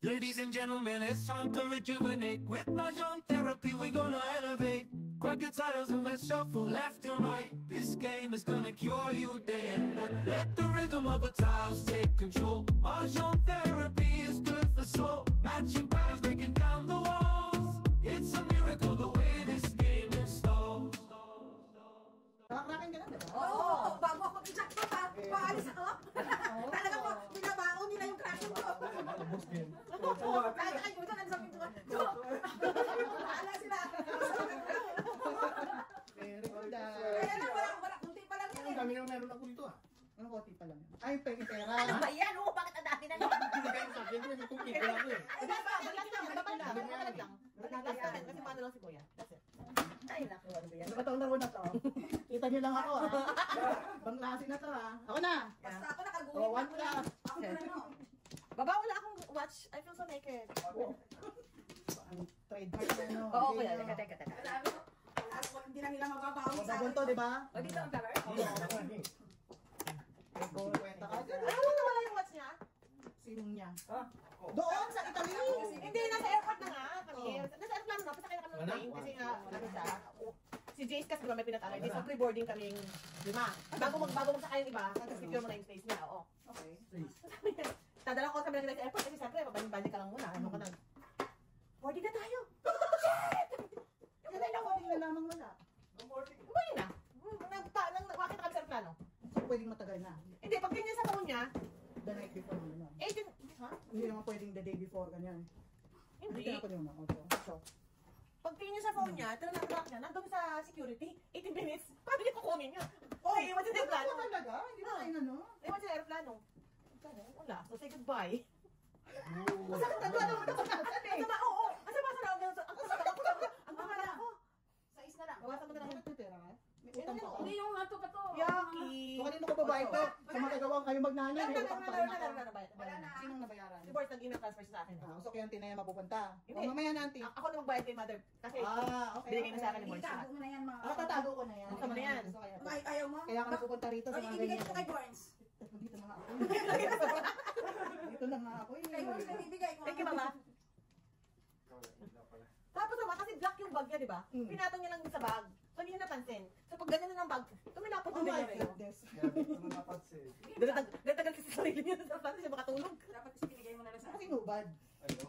Ladies and gentlemen, it's time to rejuvenate. With Mahjong therapy, we're gonna elevate. Grab your titles and let's shuffle left and right. This game is gonna cure you day and night. Let the rhythm of the tiles take control. Mahjong therapy is good for soul. Matching patterns, breaking down the walls. It's a miracle the way this game installs. Nakakarakin ka na, diba? Oo, bago ako i-check ko pa, paalis ako. Talaga po, binabaon nila yung cracking ko. Boss game. Kahit kayo ito, nagsabihin ko. Paala sila. Very good. Kaya lang, wala, kunti pa lang yan eh. Kami lang meron ako dito ah. Anong konti pa lang yan? Ay, pera. Ano ba yan? Oo, bakit ang dami na naman? Hindi kayo sa akin, kasi kung kiko lang eh. Ay, balik lang. Kasi paano lang si Kuya. That's it. Ay, naku, ano ba yan? Nakataon na rin na to. Kita niyo lang ako ah. Bangklase na to ah. Ako na. Basta ako nakaguhit. Oh, one plus. Ako na no. Baba, wala akong watch. I feel so naked. Ang trademark na no. Oo, Kuya. Teka. Hindi na nila mababawi sa Sabon to, di ba? O, dito ang cover? Kwenta ka dyan. Ano na wala yung watch niya? Sinong niya? Doon sa Italy. Hindi, nasa airport na nga kami. Nasa airplane na, pasakay na kami ng plane kasi nga, ano siya, si Jace kasi diba may pinatalo, hindi sa pre-boarding kaming 5. Bago magsakay yung iba, secure mo na yung space niya, oo. Okay. Tadala ko kami lang nasa airport kasi siyempre, babalik ka lang muna, ano ka na. Boarding na tayo! Kaya na ako, hindi na lamang wala. Boarding na. Nagwakit na kami sa airplano. So, pwedeng matagal na. Hindi, pag ganyan sa phone niya, The night before mo na. 18, ha? Hindi naman pwedeng the day before, ganyan. Hindi. Hindi ko naman ako. So, Pag tingin sa phone niya, tinanong niya, nandun sa security, 18 minutes, paano niya kukunin niya? oh, Ay, iwan sa airplano. Ano talaga? Hindi ba kayo ano? Iwan sa airplano. Wala, so say goodbye. Oh. Masakit na doon, masama, oo, masama sa loob ng, ang kamala ko. Sa is na lang. Bawasan mo na lang ito, pera ka? May utang pa ako. Hindi yung ato pa to. Yaki. So, kanino ko babayad to? Sa mga kagawang kayo magnanay, may utang pa rin ako. Wala na. Sinong nabayaran? Si Boris nag-email transfer sa akin. So, kaya ang tinaya mapupunta. Hindi. O, mamaya na, auntie. Ako na magbayad kay mother. Kasi Okay. binigay na sa akin ni Boris. Itago mo na yan mga... Tatago ko na yan. Tama na yan. So, kaya, Ay, ayaw mo? kaya ako napupunta rito sa Ay, mga ibigay ganyan. ko kay Barnes. Dito na nga ako. Dito na nga ako. Kay Barnes na ibigay ko. Thank you, mama. Tapos naman, kasi black yung bag niya, di ba? Pinatong niya lang sa bag. So, hindi niya napansin. So, pag ganyan na ng bag, tumilapot Oh na my niya. goodness. Datagal kasi sa sarili niya sa pati siya makatulog. Dapat kasi binigay mo na lang sa Kasi nubad.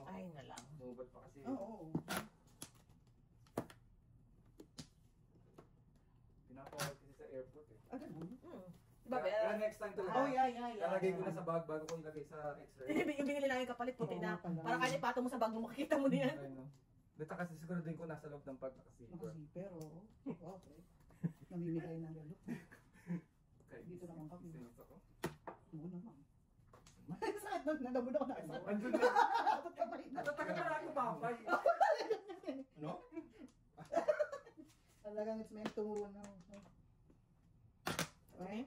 Ay, na lang. Nubad pa kasi. Oo. Pinapawag kasi sa airport eh. Ah, ganun? Diba, Kaya next time talaga. Oh, yeah. Lalagay ko na sa bag bago ko ilagay sa x-ray. yung binili lang yung kapalit puti na. Oo, pala. Para kaya ipato mo sa bag mo, makikita mo na yan. Ayun, no? Dito kasi siguro din ko nasa loob ng bag kasi. Nakasiper, oo. Okay. Namimigay ng relo. Okay. Dito naman kami. Sinus ako. Oo naman. Sakit na, nalabod ako na. Andun na. Natataka na ako, papay. Ano? Talagang it's meant to, ano. Okay?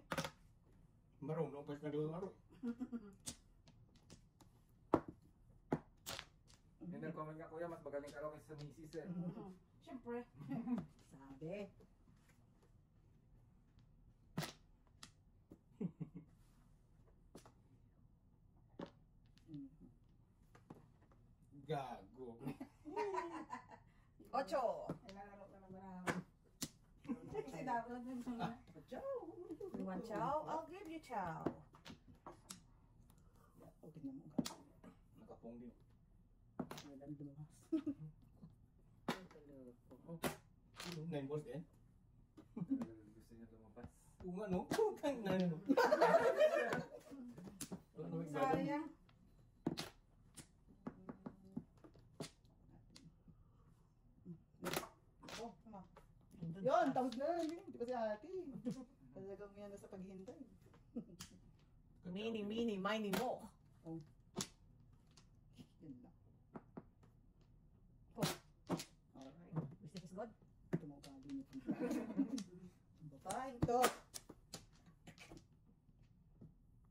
Marunong pa siya naglaro. Yung nag-comment nga, kuya, mas magaling ka raw kaysa sa misis eh. Siyempre. Sabi. Gago. 8. Ilalaro ka ng marami. Kasi dapat lang mga... You want chow? I'll give you chow. O, tingnan mo ka. Nakapong din. Maganda lumas. 9 balls din? Gusto niya lumabas. Kung ano? Putang na ano. Sayang. Oh, tama. Yun, tapos na. Di ba si ate? Talagang yan na sa paghihintay. Mini, mini mo. Oh. Yan lang. Alright. Business is good. Ito mo kali niyo. Babae ito.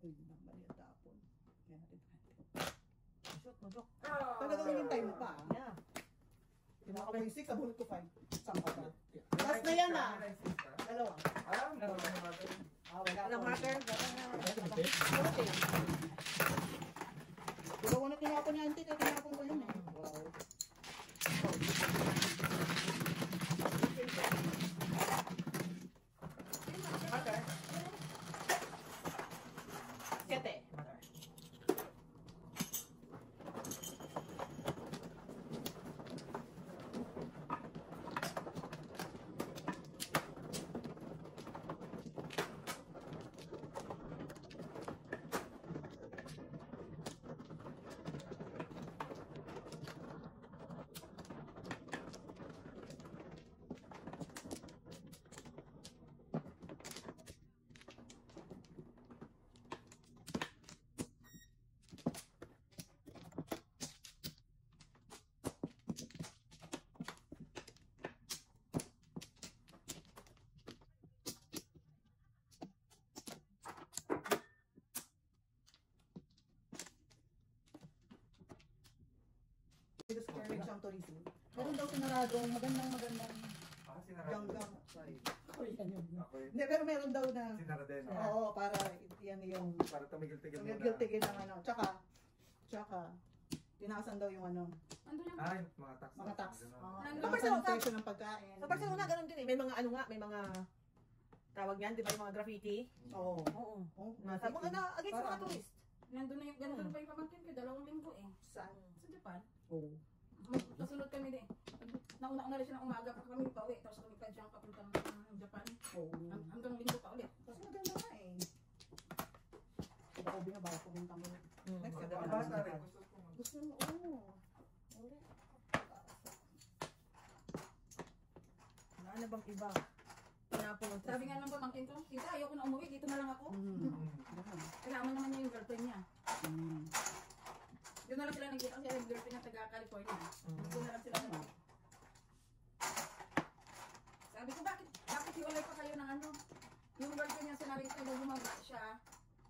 Ay, mali ang tapon. Kaya natin. Shoot mo, Dok. Talagang hintay mo pa. Yeah. Ako yung 6, abunot ko 5. Sampa pa. Last na yan ah. Dalawa. Meron na naman. Wala Walang ko. marker. Dalawa na tinapon niya, auntie. Kaya tinapon ko yun eh. Wow. Siyete, mother. Dito sa Carriage ang tourism. Meron daw sinaradong magandang Sinara. ganggang. Sorry. Korean yun. Ako yun. Hindi, pero meron daw na, Sinara din. oo, para yan yung, Para tumigil-tigil muna. tigil-tigil ng ano. Tsaka, tinasan daw yung ano, Andun yung Ay, mga tax. mga tax. Nandun Tinasan yung presyo ng pagkain. Sa Barcelona, ganun din eh. May mga ano nga, may mga tawag yan, di ba yung mga graffiti? Oo. Oo. Oh, Sa mga na, against mga Parang- tourist. nandun na yung ganun pa yung pamangkin ko, 2 linggo eh. Saan? Sa Japan. Oo. Kasunod kami din. Nauna-una rin siya ng umaga pa kami pa uwi. Tapos kami pa dyan papuntang Japan. Oo. Hanggang linggo pa ulit. Kasi maganda nga eh. Diba ko binabago ko yung kami. Next ka Mga na. bata rin. Gusto mo, oo. Ano bang iba? Tinapon ng Sabi nga ng pamangkin ko, tita, ayoko na umuwi. Dito na lang ako. Kailangan naman niya yung girlfriend niya. Doon na lang sila nagkita kasi yung girlfriend niya taga-California. Doon na lang sila nagkita. Sabi ko, bakit hiwalay pa kayo ng ano? Yung girlfriend niya sinabi ko daw bumaba siya.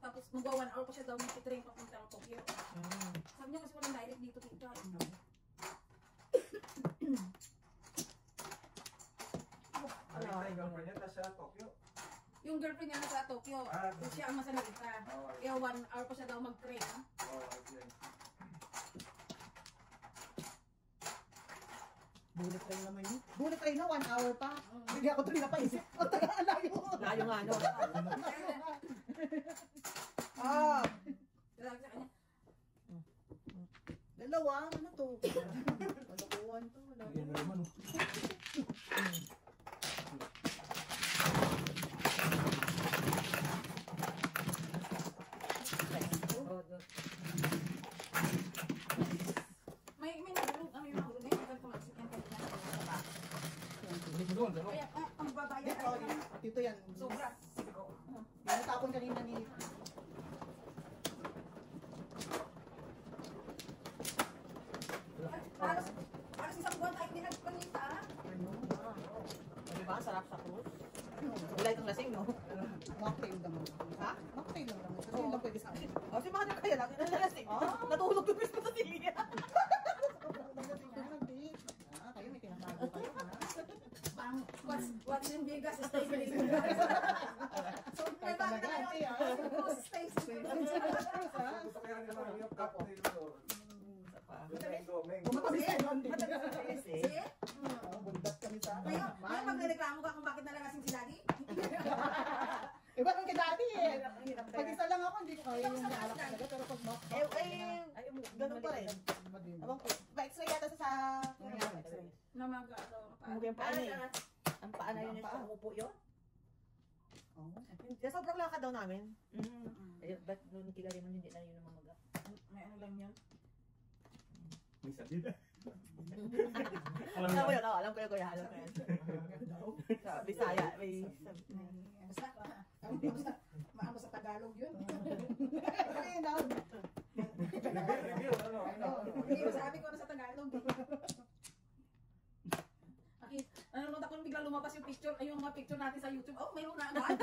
Tapos magwa 1 hour pa siya daw mag-train papuntang Tokyo. Sabi niya kasi walang direct dito tita. Ano yung girlfriend niya? Tapos siya, Tokyo. Yung girlfriend niya nasa Tokyo, siya ang masanalita. Kaya 1 hour pa siya daw mag-train. Okay. Bullet train naman yun. Bullet train na, 1 hour pa. Hindi ako tuloy napaisip. Ang taga-alayo. Layo nga, no? Ah, Sabi sa kanya, dalawa, ano to? Kalokohan to. Yan na naman. may nahulog, may nahulog. May nahulog ko magsik yan kanina. Hindi ko doon, ano? Kaya, ang babayan Dito, ay dito yan. sobra. Yung natapon kanina ni... Halos isang buwan tayo hindi nagpanita. Di ba? Sarap sa cruise. Wala itong lasing, no? Mocktail naman. Ha? Mocktail lang naman. Kasi yun lang pwede sa akin. O, si mga kaya lagi na lasing. Natulog yung Christmas sa sige. Kayo may tinatago kayo, ha? What's in Vegas, stays in Vegas. So, may bago na kayo. Cruise stays in Vegas. Gusto kaya nila yung cocktail store. Domeng. Kumatabi kayo nun. Sige. Bundat kami sa akin. Ngayon magreklamo ka kung bakit nalalasing si Daddy? Iba kang dati eh. Pag isa lang ako, hindi ko kaya yung naalak talaga. Pero pag mocktail, Ay, ganun pa rin. Abang ko, pa-x-ray yata sa x-ray. Na mag-ano. Ano ba yung paa na yun? Ang paa na yun, yung umupo yun? Sobrang lakad daw namin. Eh, ba't nung Kigali man hindi na yun ang mga May ano lang yan. May sabida. Alam mo yun, alam ko yun, kuya. Alam ko yun. Sa Bisaya, may... Maamo sa Tagalog yun. Ay, now. Review, ano? Hindi ko sabi ko na sa Tagalog. Nanonood ako nung biglang lumabas yung picture, ay yung mga picture natin sa YouTube. Oh, mayroon na agad.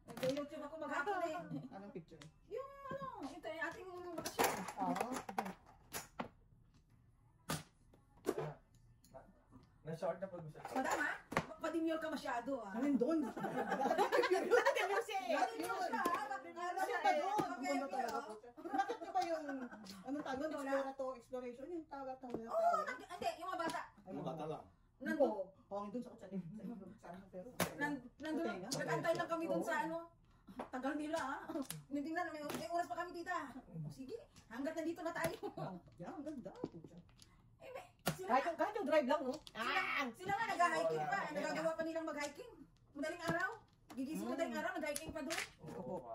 Nag-YouTube ako maghapon eh. Anong picture? Yung ano, ito yung ating bakasyon. Oo. Na-short na pag siya. Madam ha, pa-demure ka masyado ah. Alin doon? Ano siya eh? Pa-demure siya ha. Ano ba doon? Bakit ba yung Anong tawag doon? Exploration? Yung tawag Oo, hindi, yung mga bata. Mga bata lang. Nandun. Pangin doon sa kutsan. Pero. Nandun, nag-antay lang kami dun sa ano. Tagal nila ah. Hindi na, may oras pa kami tita. O sige, hanggat nandito na tayo. Yan, ang ganda. Sila, Kahit yung drive lang, no? sila nga nag-hiking pa. Nagagawa pa nilang mag-hiking. Madaling araw. Gigising madaling araw, nag-hiking pa doon.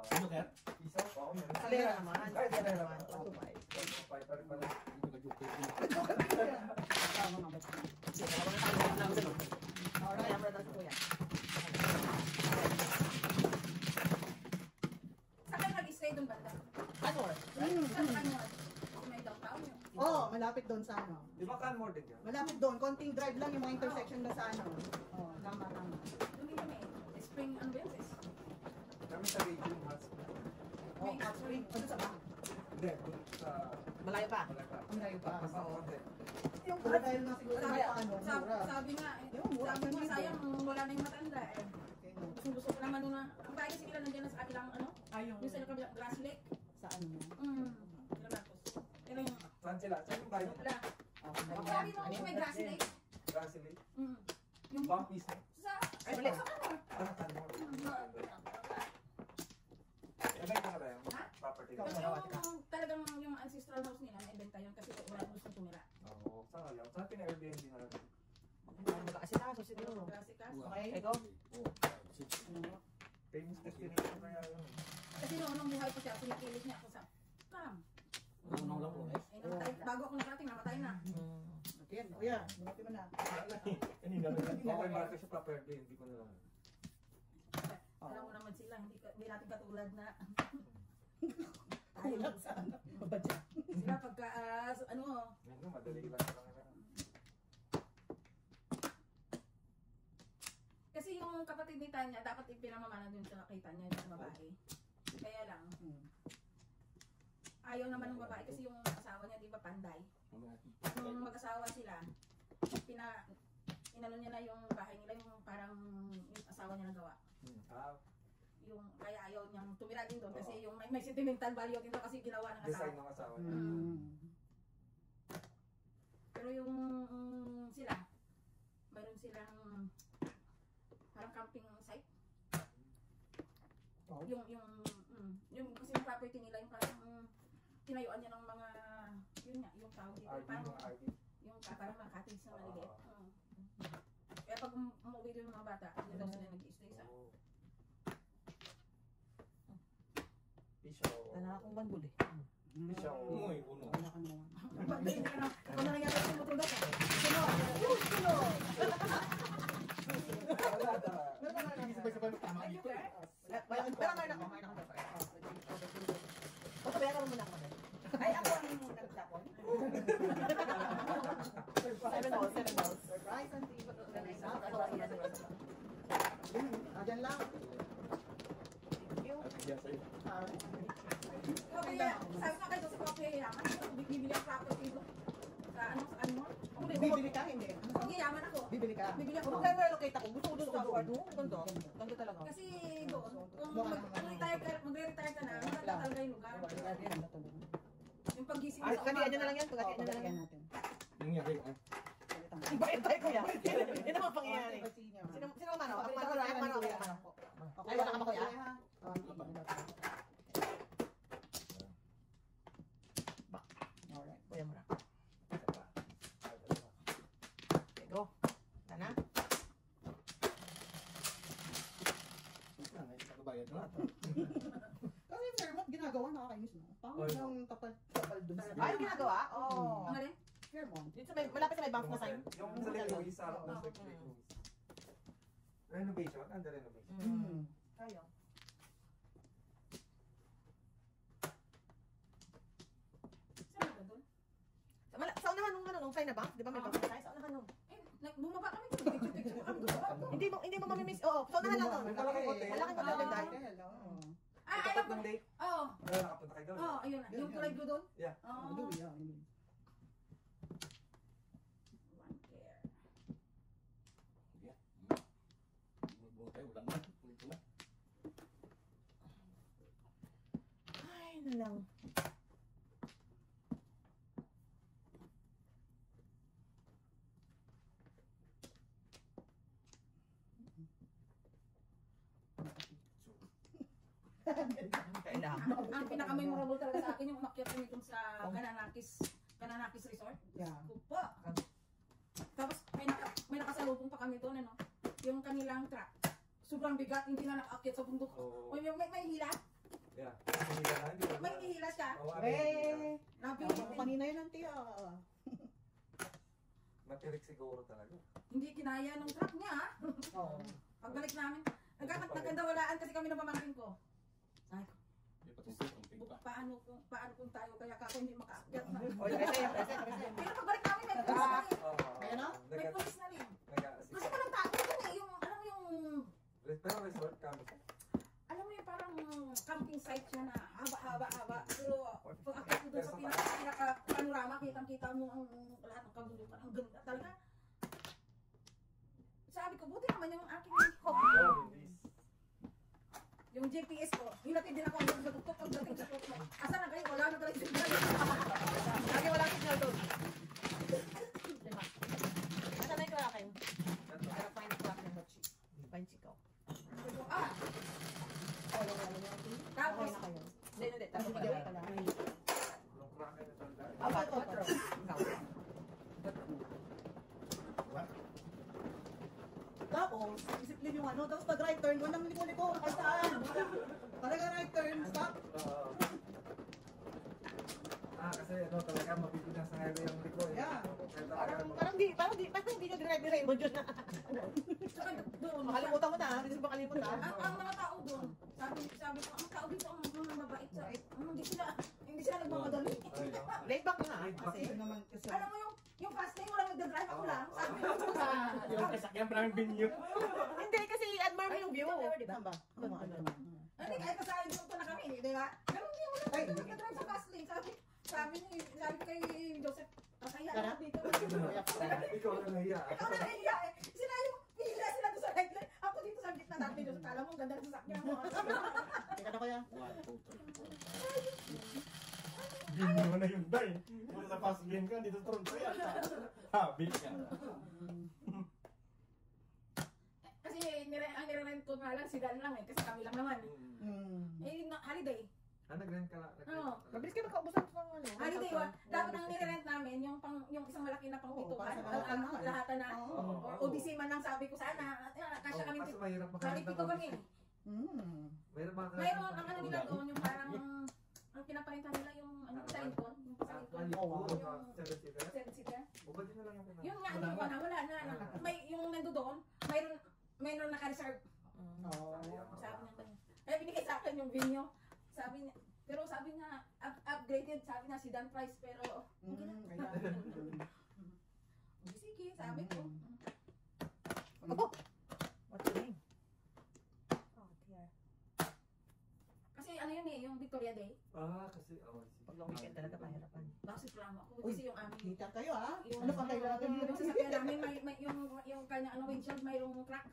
Ano kaya? Isa pa ako. Kalera naman. Ay, Kalera naman. naman. Pay pa rin pala. Hindi ka joke. Tama nga ba? Alright, ang brother ko yan. Saan kayo nag-stay doon banda? Ano? Saan may downtown yun? Oo, malapit doon sa ano. Di ba Canmore din yan? Malapit doon. Konting drive lang yung mga intersection na sa ano. Oo, tama. Doon din kami. Spring, ano ba yun? Kami sa Raging Hot Spring. Oh, hot spring. Ano sa ba? Hindi, sa Malayo pa. Malaka. Ang layo pa. Mas ako konti. Yung dahil na siguro sa ano, mura. Sabi nga, Yung mura sabi nga dito. sayang wala na yung matanda eh. Okay, no. Gusto ko naman doon na, ang bahay kasi nila nandiyan na sa kabilang ano, yung sa kabilang Grassy Lake. Sa ano mo? Pero yung, Saan sila? Saan yung bayo? wala. Okay. Sabi mo, may Grassy Lake. Grassy. Yung Bumpy Snow. sa, Ay, wala. sa ano? Ano Canmore? Ano yung pangalan yung property? Kasi yung talagang yung ancestral house nila, na-ibenta yun kasi wala gusto tumira. Oo. Saan ka lang? Saan pina-Airbnb na lang? Magkaasikaso siguro. Grassy ka. Okay. Ikaw? Famous destination kaya yun. Kasi nung buhay pa siya, pinipilit niya ako sa Cam. Unang lang po. Eh, namatay, bago ako nakarating, namatay na. Okay, kuya. Bumati mo na. Kanina rin. Okay, bakit siya pa-Airbnb ko na lang. Alam mo naman sila, hindi natin katulad na. Kulang sa ano. Budget. Sila pagka, ano, Ano, madali lang sa kanila. kasi yung kapatid ni Tanya, dapat ipinamamana dun sa kay Tanya, yung babae. Kaya lang, ayaw naman ng babae kasi yung asawa niya, di ba, panday. Nung mag-asawa sila, inano niya na yung bahay nila, yung parang yung asawa niya nagawa. Yung, kaya ayaw niyang tumira din doon kasi yung may sentimental value din doon kasi ginawa ng Design asawa. ng asawa niya. Pero yung sila, mayroon silang parang camping site. Wow. Yung kasi yung property nila, yung parang tinayuan niya ng mga, yun nga, yung tawag dito, RV, parang, mga RV. yung parang mga cottage na maliit. Kaya pag umuwi doon yung mga bata, hindi daw sila nag-i-stay sa. Pishaw. Tana akong bandul eh. Pishaw. Uy, uno. Wala ka naman. Kung na nangyari sa motor dati. Sabay-sabay tama dito. Pero mayroon ako. O, sabihan ka muna ako. Ay, ako ang nag-tapon. 7 balls. Surprise and Diyan lang. Yes, sa'yo. Kaya, sabi ko kayo sa property yaman, bibili ang property doon. Sa ano, sa ano? Bibili ka, hindi. Sige, yaman ako. Bibili ka. Bibili ako. Kung kaya relocate ako, gusto ko doon sa Ford. Ganda. Ganda talaga. Kasi doon, kung magre-retire ka na, maganda talaga yung lugar. Yung paggising mo Ay, sa kandiyan nyo na umaga. lang yan. Pagkatiyan nyo na lang yan. natin. Nangyari ko. Bayad tayo kuya. Yun naman pangyayari. Sino man ako? Ako man ako. Ay, wala ka ba kuya? Alright. Kuya mo na. Okay, go. Tana. Nakabayad na. Kasi sir, ba't ginagawa nakakainis no? Pangit yung tapal dun sa... Ay, yung ginagawa? Oo. Ang galing? Fairmont. Dito sa may, malapit sa may bank na sign. Yung sa Lake Louise, sa harap ng Lake Louise. Renovation? Under renovation. Tayo. Saan ba doon? Sa unahan nung sign na bank, di ba may bank na sign? Sa unahan nung. Bumaba kami doon. Picture kami doon. Hindi mo mamimiss. Oo, sa unahan lang to. Malaking hotel. Malaking hotel din tayo. Hello. Ay, Tapat ng lake. Oo. Wala, nakapunta kayo doon. Oo, ayun na. Yung kulay blue doon? Yeah. Oo. Hello, yeah. One care. Buti, wala na. Ito na. Ay, nalang. Ang pinaka-memorable talaga sa akin yung umakyat kami dun sa Kananakis Resort. Yeah. Kupa. Tapos may nakasalubong pa kami doon, ano? Yung kanilang truck. Sobrang bigat, hindi na nakaakyat sa bundok. Oo. O yung may hila? Yeah. Hindi na, hindi na. May hila siya. Oo, Eh, Nabilit. kanina yun ang tiya. Matirik siguro talaga. Hindi kinaya ng truck niya, ha? Oo. Pagbalik namin, nagkandawalaan kasi kami ng pamangkin ko. Ay, Di pa tusok ang tingpa. paano kung tayo kaya kako hindi makaakyat na. O, present. Pero pagbalik namin, may pulis na rin. Ayan o? May pulis na rin. Nag-a-assist. Kasi walang tao yun eh, yung, alam mo yung, Pero resort kami. alam mo yung parang camping site siya na haba. Pero pag akyat mo doon sa pinaka-panorama, kitang-kita mo ang lahat ng kabundukan. Ang ganda talaga. Sabi ko, buti naman yung aking yung GPS ko, hinatid din ako hanggang sa tuktok pagdating sa tuktok. Asa na kayo? Wala na talaga signal. Lagi wala signal doon. Diba? Nasa na yung akin? Pero fine crack ng mochi. Fine chikaw. Ah! Tapos, Okay na kayo. Hindi. Tapos Hindi ka pala. Nung kraken na tanda. Apat, 4. Tapos, isipin yung ano, tapos pag right turn, huwag nang liko-liko. Ay saan? Talaga right turn, stop. Kasi ano talaga mabibilang sa highway yung liko eh. Yeah. Parang hindi nyo dire-dire mo dyan na. saka doon, Makalimutan mo na, hindi mo makalimutan. ang mga tao doon, sabi ko, ang tao dito ang mga mabait sa, hindi sila nagmamadali. Laid back na. Kasi ito naman kasi. Alam mo yung fast lane, walang nagdadrive ako lang. Sabi ko, Yung kasakyan pa namin binyo. Hindi kasi admire mo yung view. Diba? Ba? hindi kahit kasali dito na kami, di ba? Pero hindi mo lang nagdadrive sa fast lane. Sabi kay Joseph, kaya ako dito. Ikaw na nahiya. Ikaw na nahiya eh. Sila yung pila sila doon sa right lane. Ako dito sa gitna natin, Joseph. Kala mo, ganda ng sasakyan mo. Teka na kaya. Binyo na yun, day. Kung sa fast lane ka, dito Toronto yan. Habit ka. Kasi ang nire-rent ko nga lang, si Dan lang eh. Kasi kami lang naman. Holiday. Nag-rent ka lang. Oo. Mabilis ka makaubusan sa ano. Holiday wa. Dapat ang nire-rent namin, yung isang malaki na pangpitukan. Lahat na. Or OBC man lang sabi ko sana. Kasya kami. Kaso mahirap Kami makakalita pito kami. Mahirap makakalita. Mayroon ang ano nila doon, yung parang ang pinaparintan nila yung ano sa Lincoln. Yung sa Lincoln. Yung 7-seater? 7-seater. Ubad na lang yung pinaka. Yun nga, hindi ko na, wala na. May, yung nando doon, mayroon naka-reserve. Sabi niya ganyan. Kaya binigay sa akin yung venue. Sabi niya, pero sabi niya, upgraded, sabi niya si Dan Price, pero okay na. Sige, sabi ko. What's your name? Oh, dear. Kasi ano yun eh, yung Victoria Day. Kasi, Pag long weekend talaga mahirapan. Bakit drama ako? Kasi yung amin. Kita kayo ha? Yung, Ano pa kailangan nyo? yung sasakyan namin, may yung kanya ano, windshield, mayroong crack.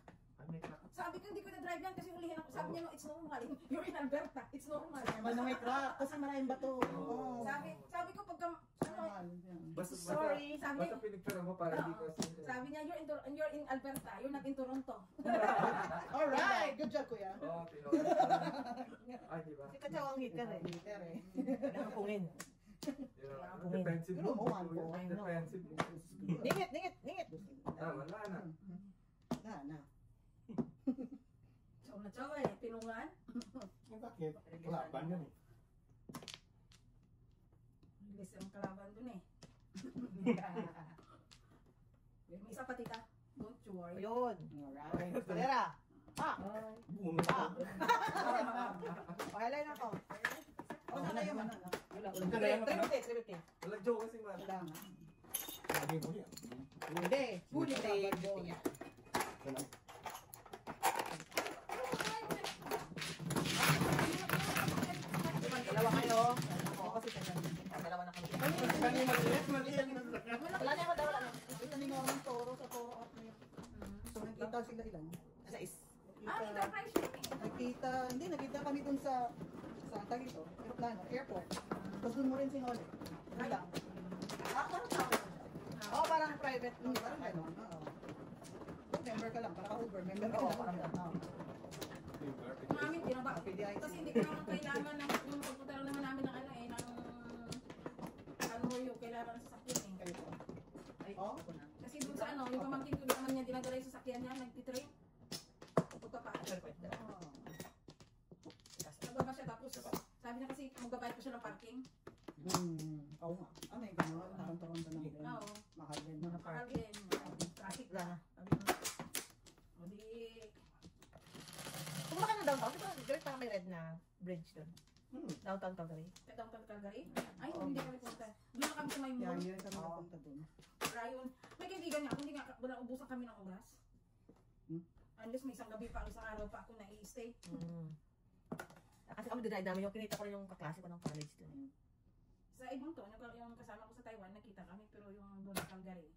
may crack. Sabi ko, hindi ko na-drive yan kasi hulihin ako. Sabi niya, no, it's normal. You're in Alberta, it's normal. Naman na may crack kasi maraming bato. Oo. Sabi ko, pagka, ano, Normal, yan. sorry, sabi, Basta pinicture mo para hindi ko sabi niya, you're in Alberta, you're not in Toronto. Alright, good job kuya. Oo, tinawag. Ay, di ba? Si Kachaw ang hitter eh. Peter eh. Nakapungin. Defensive Pero mo. mo, one po. Defensive mo. Ningit. Wala na. Na. Chow na chow eh, pinungan. Bakit? Wala ba yan eh? Bilis ang kalaban dun eh. May isa pa tita, don't you worry. Ayun. Alright. Kalera. Buno pa. Pakilay na ako. Ano na yung ano? Wala. Ito na yan. 350. Wala joke kasi man. Wala nga. Lagi ko yan. Hindi. Huli ka ba? Dalawa kayo. Ako kasi dalawa na kami. Wala na ako, wala na. Ito ni Norman Toro sa Toro at ngayon. So nakita sila ilan? Sa is. Enterprise yun eh. Nakita kami dun sa tag ito, airport. Tapos dun mo rin sinuli. Ano lang? Parang tao. Oo, parang private. Parang gano'n. Oo. Member ka lang, parang ka-Uber. Member ka Oo, lang. parang gano'n. Oo. Ang Hindi, pinaba. PDI. Kasi hindi ko naman kailangan ng yung pagpunta lang naman namin ng ano eh, ng ano mo yung kailangan ng sasakyan eh. Kayo po. Ay, Oh. ako na. Kasi dun sa ano, yung pamangkin ko naman niya dinadala yung sasakyan niya, nagtitrain. Pagpapaan. Oh. Nagbaba siya tapos sabi niya kasi magbabayad pa siya ng parking. Oo nga. Ah, may gano'n. Taron-taron ba ng Oo. mahal din. Mahal din. Traffic Wala na. na. O di, Pumunta ka na downtown. Di ba, George, parang may red na bridge doon. Downtown Calgary. downtown Calgary. Ay, hindi kami punta. Doon na kami sa may Yeah, mall. yun kami napunta dun. Rayon. May kaibigan niya ako, hindi nga, wala ubusan kami ng oras. Unless may isang gabi pa, isang araw pa ako na-i-stay. Kasi kami dinay namin yung kinita ko rin yung kaklase ko ng college doon. Sa ibang to, yung kasama ko sa Taiwan, nakita kami, pero yung doon sa Calgary.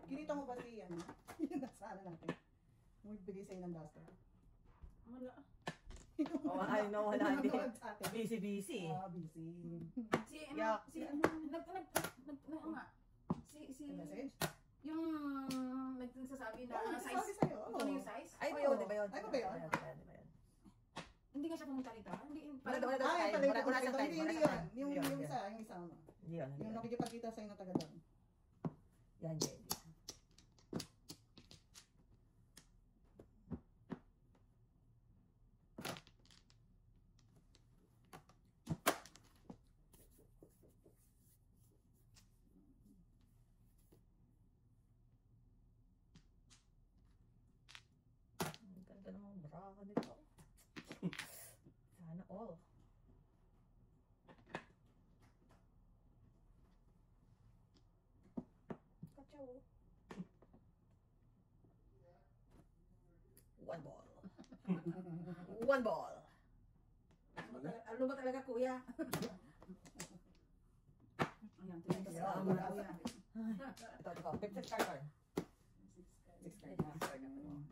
Kinita mo ba si ano? Yun nasa ano natin. May bigay sa'yo ng duster. Wala. Oh, I know, wala hindi. Nanonood sa atin. Busy. Ah, busy. Si, Yeah. si, nga, si, Message? yung nagsasabi na Oo, size, nagsasabi sa'yo. ito na yung size. Ay, ba yun, di ba yun? Ay, ba yun? Hindi nga siya pumunta rito. Hindi, Wala daw, parang, wala daw. Ah, yung Wala- pala wala yung siyang time, hindi wala yun. siyang time. Yung Hindi yun, isa, yung isa mo. Hindi yun, hindi Yung yun. nakikipagkita sa'yo ng taga doon. Yan, yan. Ang ganda naman bra nito. Sana all. Kachaw. One ball. One ball. ano ba talaga kuya? Ayan, tuloy ka sa Yeah, kuya. Ito. Pipset card. Six card.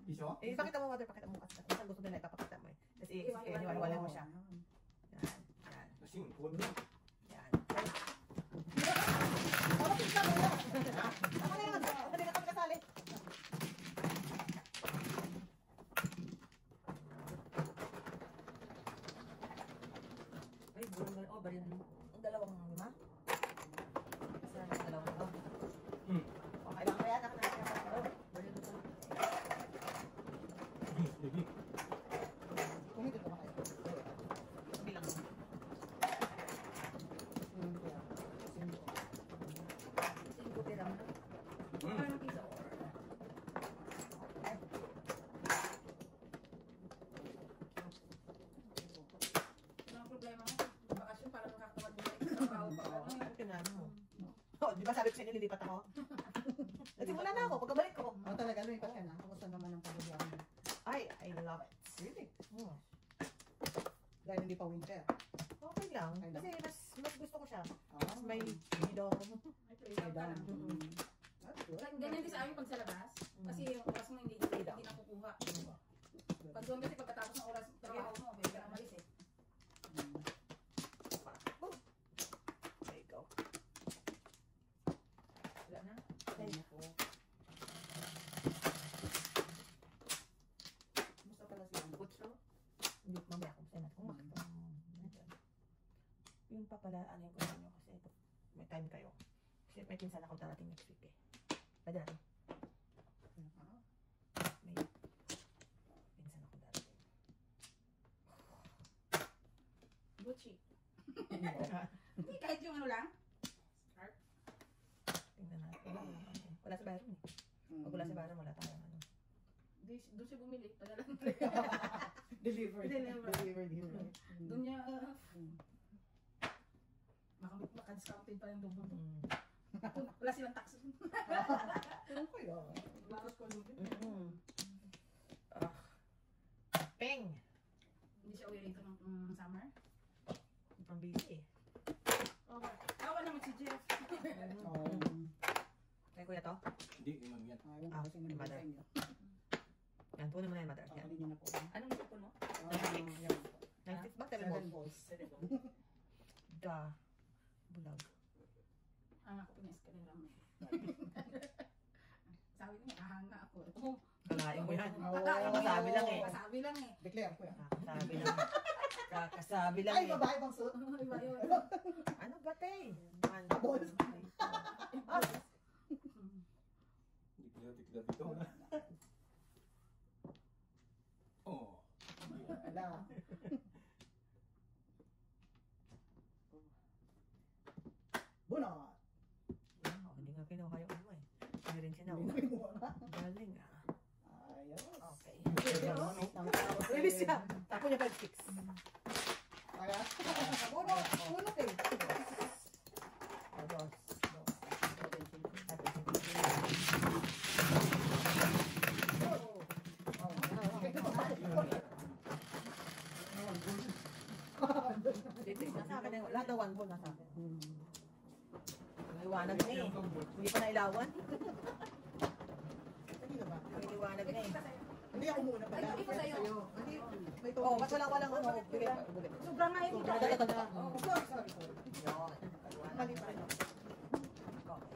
Iso? Eh, pakita mo, mother, pakita mo kasi. Minsan gusto nila ipapakita mo eh. Kasi iniwala mo siya. Yan. Yan. Kasing, kuha mo. Yan. Kapatid ka muna! Ako na yun! Dali na kami kasali! Ay, buwan ba? Oh, bali na. Ang dalawang lima? Kasi ang dalawang ito. Okay lang kaya? Bali na ito. Baby. Kumito ba kayo? Bilang. Singko pirang. Parang pizza or. Ano ang problema mo? Bakasyon para makakawad mo sa trabaho pa. Okay na, no? Oh, di ba sabi ko sa inyo, lilipat ako? Nagsimula na ako, pagkabalik ko. Oo, talaga, lumipat ka na. Kamusta naman ang pagbabiyahe mo? Ay, I love it. Really? Hmm. Dahil hindi pa winter. Okay lang. Okay lang. Kasi mas gusto ko siya. Oh, Mas may freedom. May freedom ka lang. That's good. Ganyan din sa amin pag sa labas. Kasi yung oras mo hindi nakukuha. Pag doon kasi pagkatapos ng oras trabaho mo, pwede ka na malis eh. There you go. Wala na. Ayun po. Kumusta pala si ano? Butso? Hindi, mamaya kung saan natin. Kumakita. Yung papalaan ko sa inyo kasi may time kayo. Kasi may pinsan ako darating next week eh. Pwede natin. May pinsan ako darating. Gucci. Hindi, kahit yung ano lang. Scarf. Tingnan natin. Wala sa bayaran eh. Pag wala sa bayaran, wala tayong ano. Doon siya bumili. Padala mo. Delivered. Delivered. Delivered here. Doon niya, maka-discounted pa yung double. Wala silang tax. Pero kayo. Bakit ko doon? Peng! Hindi siya uwi rito ng summer. Pang busy eh. Okay. Awa naman si Jeff. Kaya kuya to? Hindi, imam yan. Ayun kasi naman mother. sa inyo. Yan, puno mo na yan, mother. Yan. Ako din yun na po. Anong cellphone mo? Yan. 96 ba? 7 7 balls. balls. Da. Bulag. Ang ako pinis ka rin lang. Sabi niya, ahanga ako. Ito mo, Kalain mo yan. Kakasabi lang eh. Kakasabi lang eh. Declare ko yan. Kakasabi lang. Kakasabi lang Ay, eh. babae bang suit? Iba yun. Ano ba, te? Abol. Tikla dito na. Oh. Ala. Bunot. Hindi nga kinuha yung ano eh. Hindi rin sinaw. Galing ah. Ayos. Okay. Release siya. Tapo niya 5-6. Kaya? Bunot. Bunot eh. Dos. Nasa akin na lahat ng 1 ball nasa akin. Naiwanag na eh. Hindi pa nailawan. Kanina ba? Naiwanag na eh. Hindi ako muna pala. Ay, ito sa'yo. Hindi, may Oh, mas walang ano. Bigay pa. Bigay. Sobrang nga hindi Oh, sorry. Yun. Mali pa rin ako. Okay.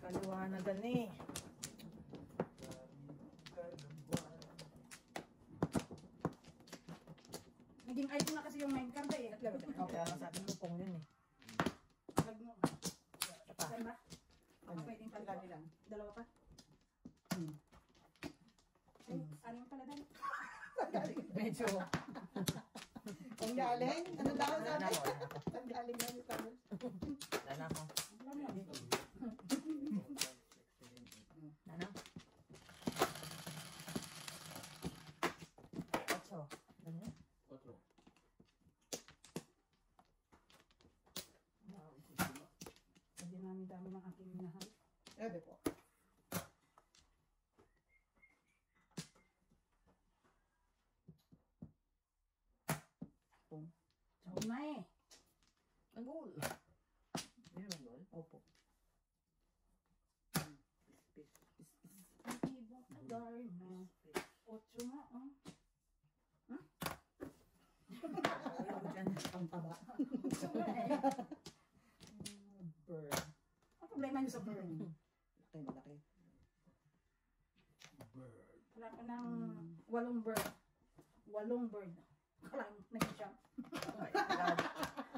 Kaliwanagan eh. Naging item na kasi yung main card eh. Kaya sabi mo pong yun eh. Lag mo. Pa. Saan ba? Ano? Pwedeng Lagi pala. lang. Dalawa pa. Ay, ano yung pala dahil? Medyo. Ang galing. Ano daw Wala na sabi? ako. Ang galing na yung sabi. Wala na ako. Alam mo. Wala na. Otso. Ganyan. Hindi namin dami ng aking minahal. Ebe po. Saan na eh. Ang goal. Meron ang goal? Opo. Ang ibong agar na. Otso nga, oh. Ayoko dyan. Ang taba. Otso nga eh. Bird. Ang problema niyo sa burn. Laki, malaki. Wala ka ng 8 bird. 8 bird. Kala mo, nag-jump. Ay, God.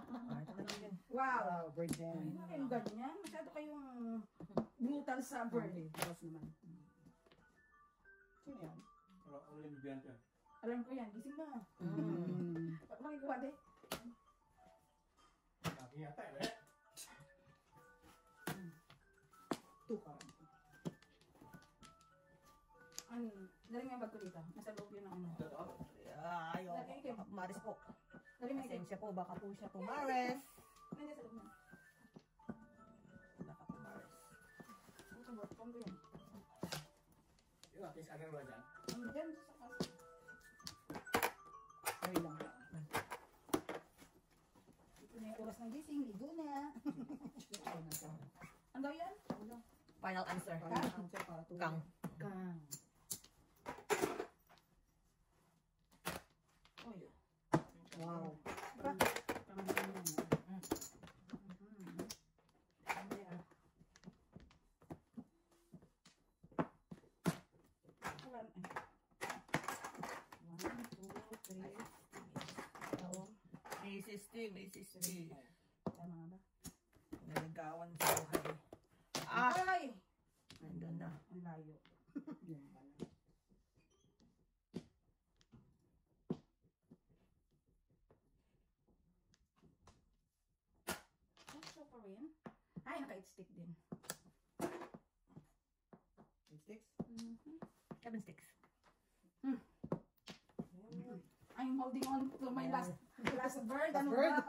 Ay, ito na lang yun. Wow. Wow, bird Ay, yan. na kayong ganyan. Masyado kayong brutal sa bird. Boss naman. Sino yan? Ano yung bibiyante? Alam ko yan. Gising na. Makikuha din. Aking yata eh. 2 cards. Ano, dali mo yung bag ko dito. Nasa loob yun ng ano. Ayaw. Maris po. Dali mo yung Pasensya po. Baka po siya pumares. Hindi, sa loob na. Baka pumares. Ito, work phone ko yan. Yung aking sa akin ba dyan? Ang dyan sa kasi. Sorry lang. Ito na yung oras ng gising. Ligo na. Ang daw yan? Final answer. Answer para to. Kang. Kang. Oy. Wow. Kang yan. Wala na. 1, 2, 3. May sisti. May sisti. Tama nga ba? Naligawan sa buhay. Ah! Ay! Nandun na. Ang layo. Yan pala. Gusto pa rin. Ay, naka-stick din. 6? 7 sticks. I'm holding on to my last bird. Ano Bird? ba?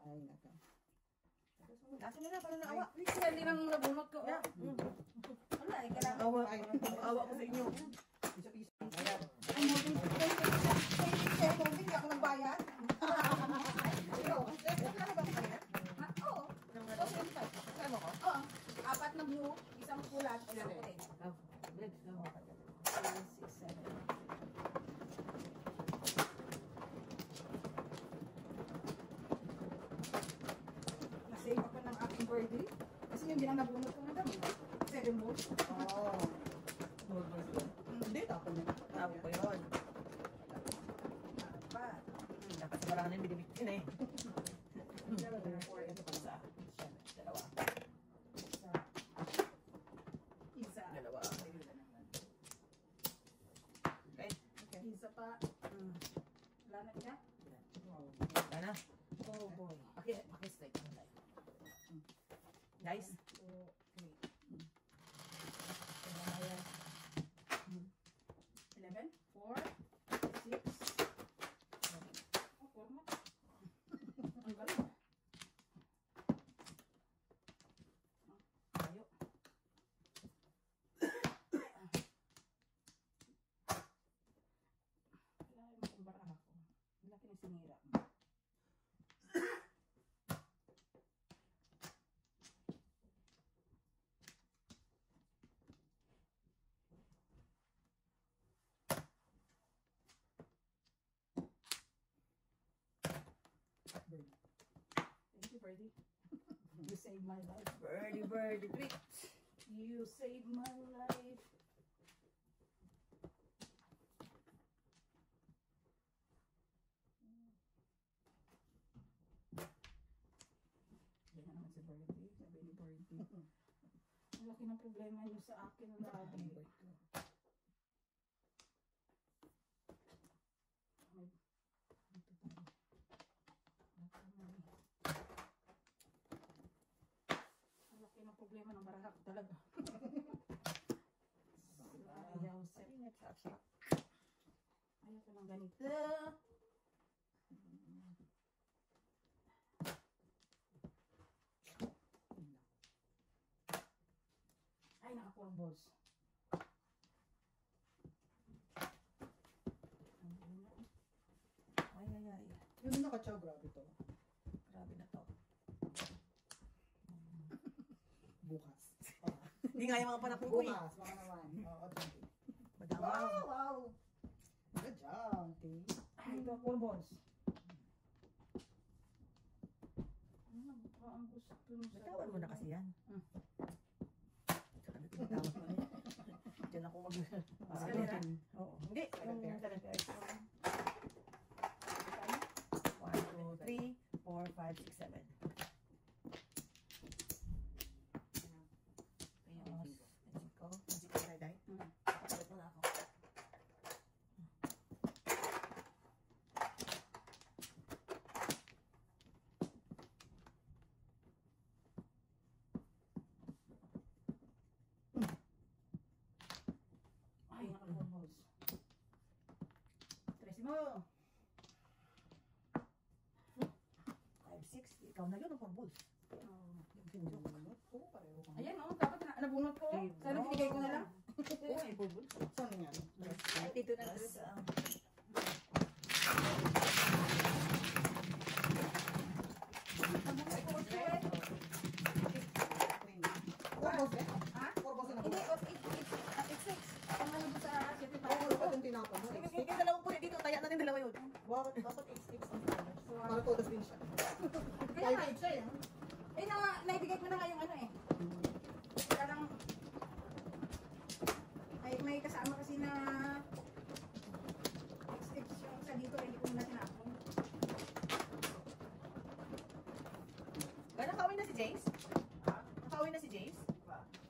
Ay, naka. Kasi nila, parang naawa. Kaya din ang nabunot ko. Yeah. Wala, eh, kailangan. Awa. Awa ko sa inyo. Isa-isa. Ayan. I'm holding to my Hindi ako nagbayad. Ano ba ako kanina? Oo. Ano ko? Oo. 4 na blue, isang pulat, isang puti. Oh, bilis. 6, 7. Nasave ako ng aking birthday. Kasi yun din ang nabunot ko. remote. Oo. Hindi, tapon na. Tama ko yun. Pa. Dapat sa marami binibitin eh. Dalawa. Isa. Dalawa. Isa. Dalawa. Okay. Isa pa. Wala na siya? Wala na. Oh boy. Paki-straight. Guys. 2, 3. 11, 4, 6. Oh, 4 mo. Ang galing. Tayo. Wala yung baraha ko. Wala pinasinira. Thank you, Birdie. You saved my life. Birdie, tweet. You saved my life. Yan na naman si Birdie. Sabi ni Birdie. Ang laki ng problema niyo sa akin lagi. Ang laki ng problema ng baraha ko talaga. Ayaw sa ayaw ko ng ganito. Ay, naka-4 balls. Ay. Yung nakachaw, grabe to. Grabe na to. Bukas. Hindi nga yung mga panapong ko eh. Bukas, mga naman. Oo, Tonti. Madama. Wow! Good job, T. Ay, ito, 4 balls. Ano ba ang gusto mo sa... Bitawan mo na kasi yan. Hmm. Saka na tinatawan mo na. Diyan ako mag... Escalera? Oo. Hindi. Yung talaga. 1, 2, 3, 4, 5, 6, 7. Papalit mo na ako. Ay, naka-4 balls. Stress mo. 5, 6. Ikaw na yun ang balls. Oo, pareho ka. Ayan, oh, dapat nabunot ko. Sana binigay ko na lang. Oo, ay bubul. Saan nga? Ay, dito na. Purpose eh? Ha? Purpose na Hindi, po. it's 6. Ang ano ko sa 75. Oo, yung tinapon mo. Yung dalawang puli dito, taya natin dalawa yun. Wow, dapat 8, 6. Para todas din siya. Kaya nga, Kahit siya eh. eh, naibigay ko na nga yung ano eh. Parang, may kasama kasi na extension sa dito, hindi ko na tinapon. Nakauwi na si Jace? Nakauwi na si Jace?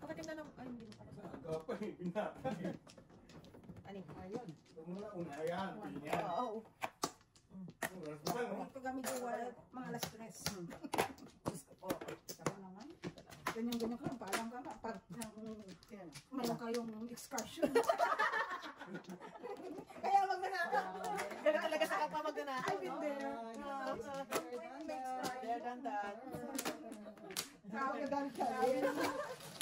Kapatid na lang. Ay, hindi mo pala. Saan pa eh, binata eh. Ano? Ayun. Ito muna, unayan, pinyan. Oo. Dito kami duwa, mga alas 3. Oo. Saka naman. Ganyan-ganyan ka, parang ka, pag mayroon kayong excursion. Kaya magnanakaw. Ganun talaga sa kapwa magnanakaw. I've been there. There than that. Nakakagalit ka.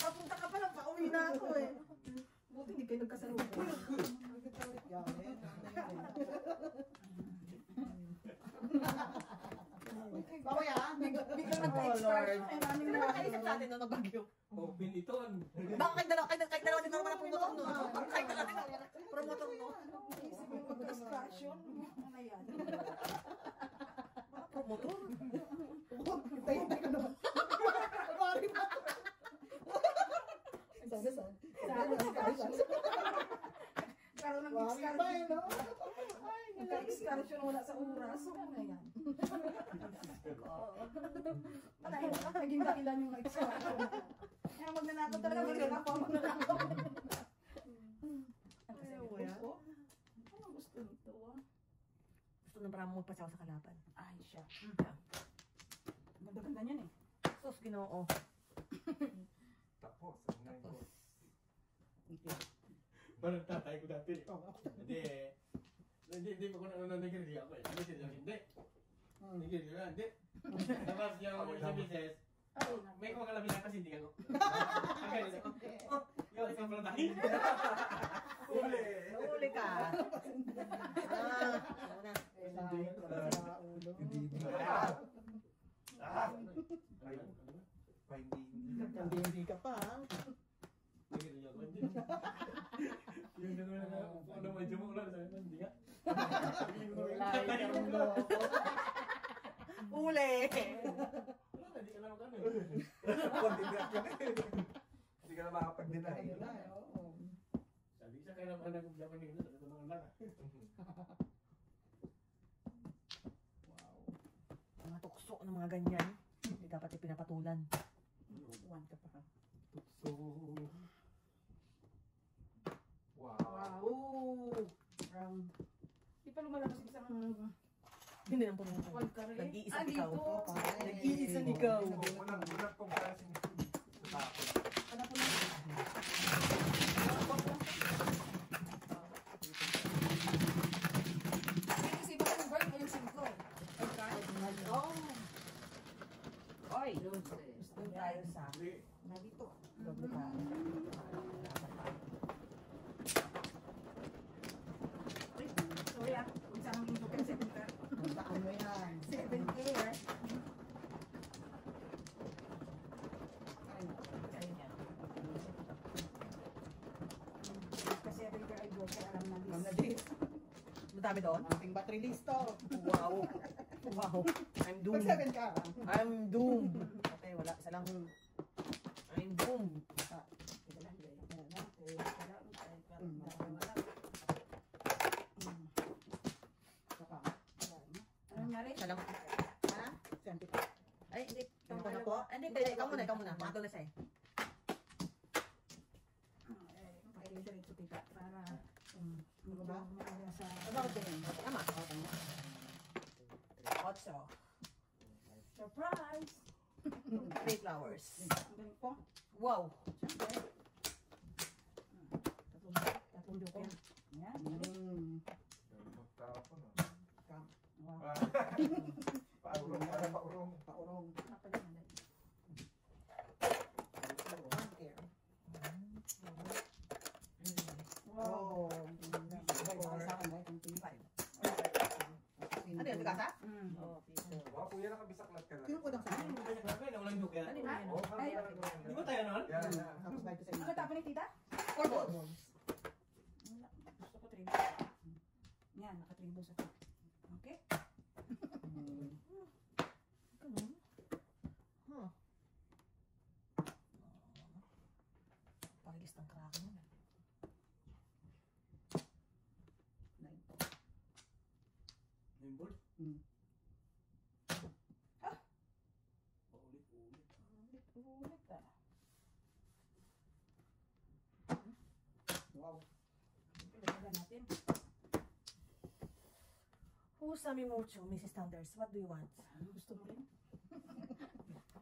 Papunta ka pa lang, pauwi na ako eh. Buti hindi kayo nagkasalubong. Mamaya, Biglang nagka-excursion. Ay, maraming Ano ba nakakaisip kaisip sa natin nung nagbagyo? Open iton. Baka kahit dalawa din naman ang promotor no? Kahit dalawa din ang promotor no? Isip yung magka-excursion. Ano yan? Promotor? hintay-hintay ka naman. Mari na. Sana Ano yan? Naging dahilan yung nag-start. Kaya magnanakaw talaga, magnanakaw, magnanakaw. Ano gusto nito? Gusto na parang magpasaw sa kalaban. Ay, siya. Ganda-ganda niyan eh. Sus, Ginoo. Tapos, ang nine ko. Parang tatay ko dati. Hindi pa ko nagigil ako eh. Hindi. Nagigil ko, hindi. Tapos yung sa misis, may kumakalabi na kasi hindi ako. Yung sobrang tayo. Uli! Uli ka. Hindi ka pa. Nagigil ako, hindi. Yung gano'n na ano medyo mo ulan, sabi ko, hindi nga. Uli! Wala, hindi ka naman kami. Hindi ka na makapag-deny. Sabi siya kaya naman nag-umbla nila, sabi ko naman lang. Mga tukso ng mga ganyan. Hindi dapat ipinapatulan. One ka pa. So, Wow. Round. Di pa lumalabas isang Hindi nang pumunta. one ka rin. Nag-iisang ikaw. dito. Nag-iisang ikaw. Unang kong klaseng sa tapos. Ano po na? Kasi iba yung bird o yung 5? Oh! Oy! Doon Doon tayo sa... Na dito. Doble ka. Sorry ah, kung saan ang ginto kayo 7 ka. Saan mo yan? 7K ah. Kasi 7K ay broker, alam na Ma'am na this. Jace. Madami doon? Ating battery listo. Wow! Wow! I'm Pag doomed. 7 ka. I'm doomed. Okay, wala. Isa lang. I'm doomed. Ano nangyari? Isa lang. Ha? Siyempre pa. Ay, hindi. Ano na po? Hindi, pwede. Ikaw muna, ikaw muna. Mato na siya eh. Kaya diretso tita para Ano ba? maganda sa Ano ba ganyan? Tama. Otso. surprise. 3 flowers. Ang galing po. Wow! Siyempre. Tatlong joker. Yan. Magtapon. Wow. Paurong, para paurong. Paurong. Napaganda. One air. Wow. Oh. Sa akin ba? 5. Ano Ano yun? Bigasa? Mm. Oo, piso. Wow, kuya nakabisaklat ka na. Sino ko lang sa akin? Walang joke yan. Ano yun? Oh, Ay, Di ba tayo noon? Yan, yan. Tapos bahay ko sa ano inyo. tapon ni tita? 4 balls. Wala. Gusto ko 3. Yan, naka-3 balls ako. Okay? Ganun. Huh. Parilis ng krake mo. Nimble? Hmm. Paulit-ulit. Ulit ah. Wow. Pinagawa natin. Husami mucho, Mrs. Thunders. What do you want? Ano gusto mo rin?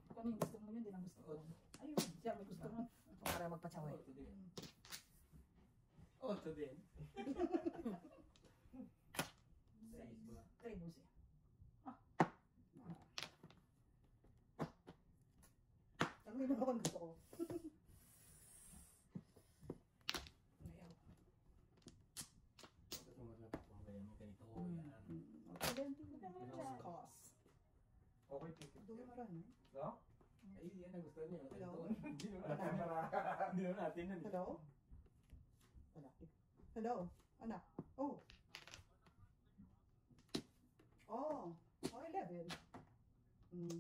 Kung ano yung gusto mo yun, din ang gusto ko. Ayun, siya may gusto mo. Para magpatsaw eh. Oto din. 3 balls eh. Ano yung mga gusto ko? Ayaw. Cause. Okay, ticket. Doon marami. No? Ay, yan ang gusto niya. Hello? Hindi naman natin yan. Hello? Wala. Hello? Anak? Oh. Oh. Oh, 11. Hmm.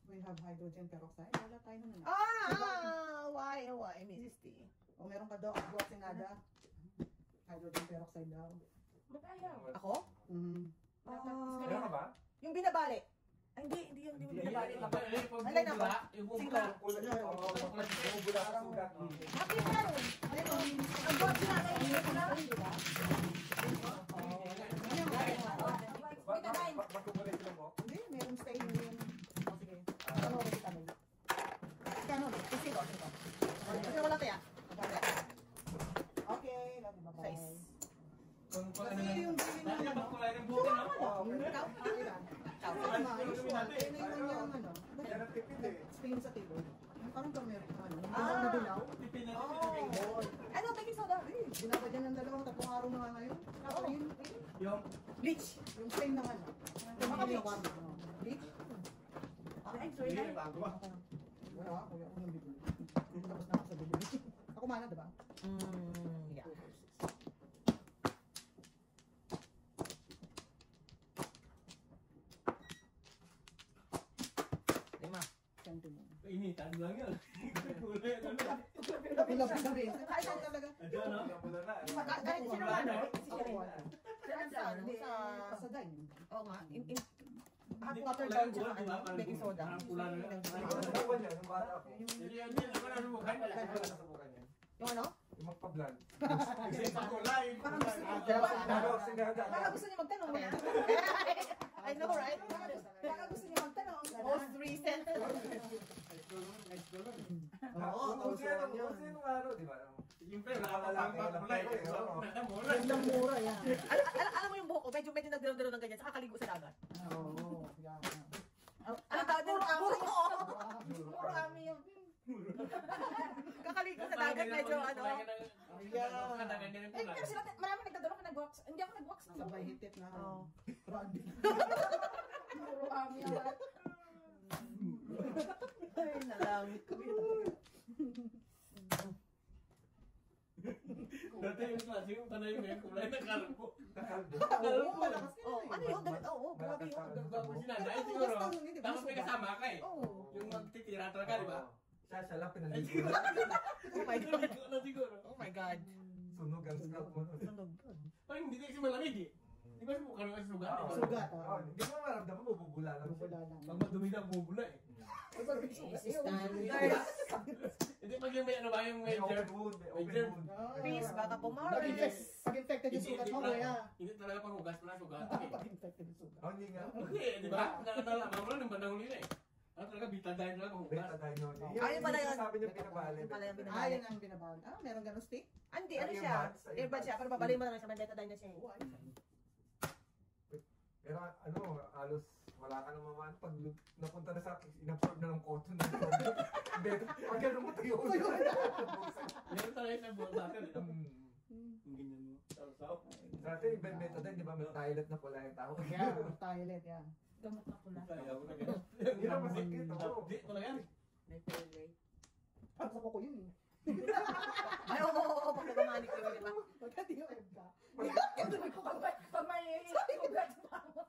We have hydrogen peroxide. Wala tayo naman. Why, Mrs. T? O meron ka daw, buwasinada. Hydrogen peroxide daw. Ba't ayaw? Ako? Meron ka ba? Yung binabali. Ay, hindi yung binabali. Alay na ba? Yung Singla. Bumubula sa sugat. Bakit na rin? Ang buwan sila na yung Magkukulay sila mo? Hindi, meron stain yun. Oh, sige. Ano ulit kami? Kano ulit? Kasi ko. Kasi wala kaya? Okay, love you, bye-bye. Kasi yung bilhin na ano, Yan ang tipid eh. stain sa table. Yung parang turmeric na ano, yung dilaw na dilaw. Ano, baking soda? Ginaba dyan ng dalawang tatlong araw na nga ngayon. Tapos yun, Yung Bleach. yung stain ng ano. Baka bleach. Bleach? Ay, sorry na. Wala, kuya ko nang bibili. Tapos na ako sa bibili. Ako mana, diba? Yeah. Lima. Sento mo. initan lang yan. Kulay ano na. Pilap na rin. Kaya talaga. Adyan no? Wala na. Kahit sino man, no? Sa dine. Oo nga. Hot water daw tsaka ano, baking soda. Parang pula na yan. Nasubukan niya, nung bata ako. Hindi, ako na subukan. Nasubukan niya. Yung ano? Yung magpa-vlog. Kasi pag kulay. Parang gusto niya. Baka gusto niya magtanong. I know, right? Baka gusto niya magtanong. Most recent. Oo, kung sino ano, di ba? Siyempre, nakapapang kulay. Mura. Ang mura yan. Alam mo yung buhok ko, medyo nagdaro-daro ng ganyan, saka kaligo sa dagat. Oo. Yan. Ano tawag din? Buhok ko! Puro kami yung... Kakaligo sa dagat, medyo ano. Eh, pero sila, marami nagdadalo ka nag-wax. Hindi ako nag-wax na. Sabay hitit na. Oo. Randy. Puro kami yan. Ay, nalang. Dati yung klase yung tanay mo yung kulay na kalbo. Oo, malakas ka Oh, na ano yun? Oo, grabe yun. Tapos sinanay siguro. Tapos may kasama ka eh. Yung magtitira talaga, di ba? Siya lang pinaligo. Oh my God. Ano siguro? Oh my God. Sunog ang scalp mo. Sunog. Ay, hindi kasi malamig eh. Di ba subukan mo kasi sugat? Oo. Sugat. Oo, hindi mo maramdaman, bubula lang. Bubula lang. Pag madumi na bumubula eh. Hindi pag yung may ano ba yung May major. open wound, may open wound. Please, baka pumari. Pag-infected yung sugat mo, kuya. Hindi talaga pang hugas na sugat eh. Pag-infected yung sugat. Oh, hindi nga. Hindi, di ba? Nalaman mo lang ng bandang huli na eh. Ano talaga, bitadahin talaga pang hugas. Beta tayo nun. Ayun pala yun. Sabi niya pinabali. Yung pala yung Ah, binabalik. yan ang binabawal. Ah, meron ganun stick? Hindi, ano siya? Earbud siya, pero babalik mo na lang siya. May betadine na siya. Pero ano, halos wala ka naman man. Pag napunta na sa akin, inabsorb na ng cotton. Beta, pag gano'n mo tayo. Yan talaga yung nabuhat natin eh. Yung ganyan mo. Saw-saw. Sa atin, even beta din, di ba? May toilet na pula yung tao. Yeah, toilet, yan. Gamot na pula. Ayaw ko na ganyan. Hindi na masikip. Hindi, talaga yan. Ah, sa ko yun eh. Ay, oo, pag nagamanik yun, di ba? Pagka DOM ka. Pag may sugat pa ako.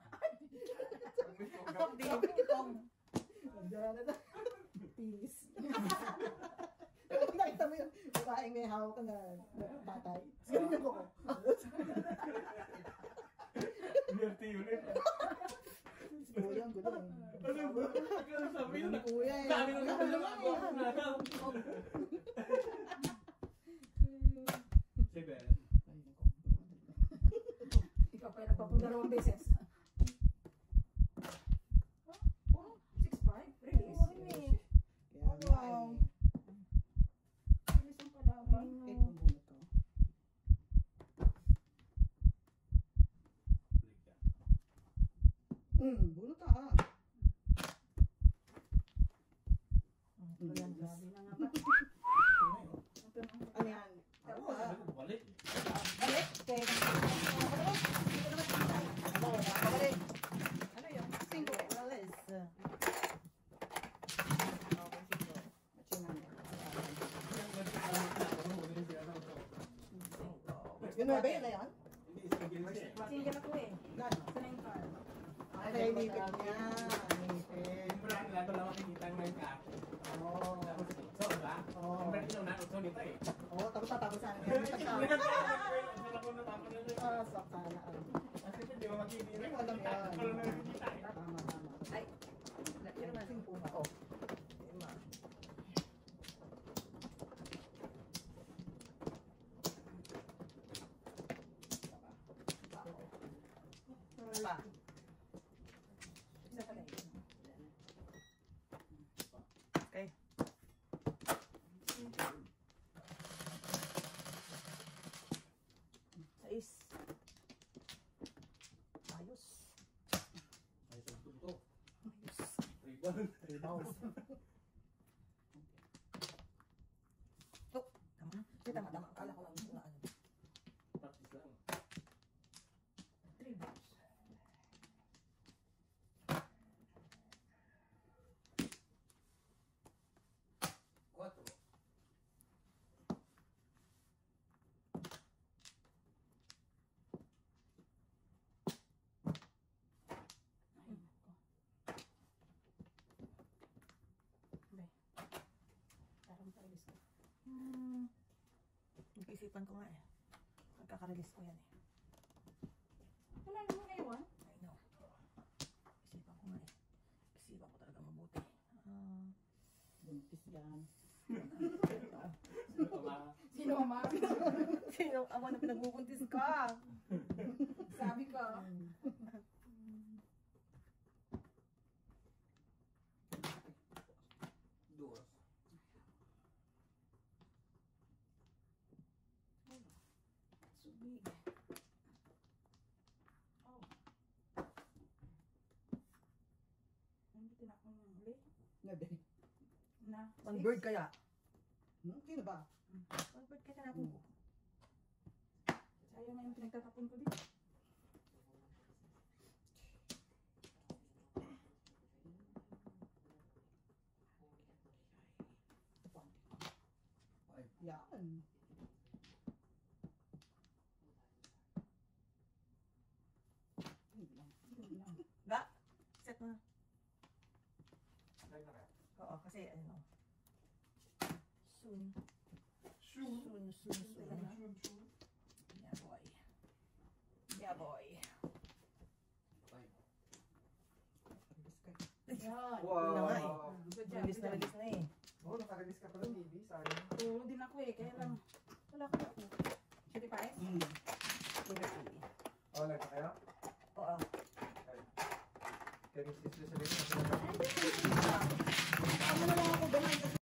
Diyan na. Peace. Nakita mo yung babaeng may hawak na batay. Ganyan ko. Birti yun eh. Kuya, ang gulo eh. Ano ba? Ano sabi yun? Kuya eh. Sabi nung ako. Sige. Ikaw pa yung nagpapunta 2 beses. Puro 6'5"? Release. Kaya nga eh. Release ang palaban. Eh, kung bunot ko. Bunot ka ah. Ayan, grabe na nga ba? Ano yan? Balik. Balik? Okay. Balik. Ano yun? Single. Walis. Yun na ba yun na yan? Single ako eh. Gano? Sa 9 car. Ay, nipit niya. Nipit. Siyempre, lahat lang makikita ng mga ka. Oo. So, diba? Oo. Siyempre, ito na, ito dito eh. Oo, tapos tatapos sa akin. Kaya nipit siya. mo natapon na rin. Sakala. Kasi hindi mo makikita. Hindi ko alam yan. Wala na nakikita eh. Tama. Ay. Simpo na. Oh. Ba? Isa pala yun. Okay. Sais. Ayos. Ay, sa ito. Ayos. Ribbon. Ayos. Oh, tama. Hindi, tama. Akala ko lang na ano. Practice lang. Cuatro. Parang pa-release ko. Nag-isipan ko nga eh. Magkaka-release ko yan eh. Wala naman ngayon. I know. Isipan ko nga eh. Isipan ko talaga mabuti. Buntis yan. Sino mama? Sino ang na pinagbubuntis ka? Sabi ko. Dos. Subig. Oh. Nandito na ako ng huli. Nabi. Na. One bird kaya? Sino ba? One bird kaya tinapon ko. Sayang na yung pinagtatapon ko dito. Yan. Ga? Set mo na. Live na kaya? Oo, kasi ano. Soon. Shoot. Soon. Shoot. Yeah, boy. Yeah, boy. Yan. Yun na nga eh. Good job. Release na eh. Oo, nakarelease ka pala, baby. Sayang. Turo din ako eh. Kaya lang. Wala ko ako. 35? Oh, live na kaya? Oo. Kaya misis ko sabihin,